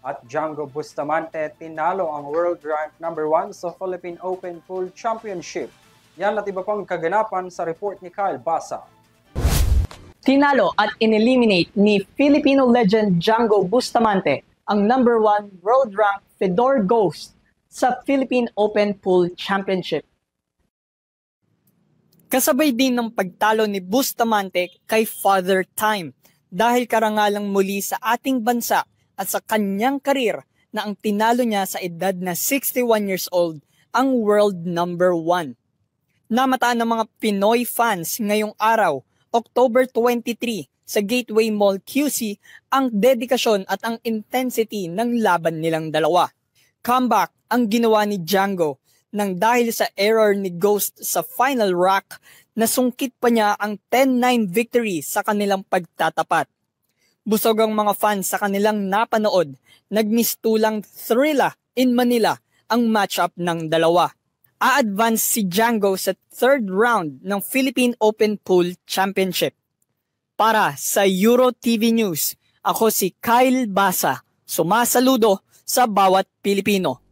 At Django Bustamante tinalo ang world rank number 1 sa Philippine Open Pool Championship. Yan at iba pang kaganapan sa report ni Kyle Basa. Tinalo at ineliminate ni Filipino legend Django Bustamante ang number 1 world rank Fedor Ghost sa Philippine Open Pool Championship. Kasabay din ng pagtalo ni Bustamante kay Father Time dahil karangalang muli sa ating bansa at sa kanyang karir na ang tinalo niya sa edad na 61 years old ang world number 1. Namataan ng mga Pinoy fans ngayong araw, October 23, sa Gateway Mall QC ang dedikasyon at ang intensity ng laban nilang dalawa. Comeback ang ginawa ni Django nang dahil sa error ni Ghost sa final rack, nasungkit pa niya ang 10-9 victory sa kanilang pagtatapat. Busog ang mga fans sa kanilang napanood, nagmistulang thrilla in Manila ang matchup ng dalawa. A-advance si Django sa third round ng Philippine Open Pool Championship. Para sa Euro TV News, ako si Kyle Basa, sumasaludo sa bawat Pilipino.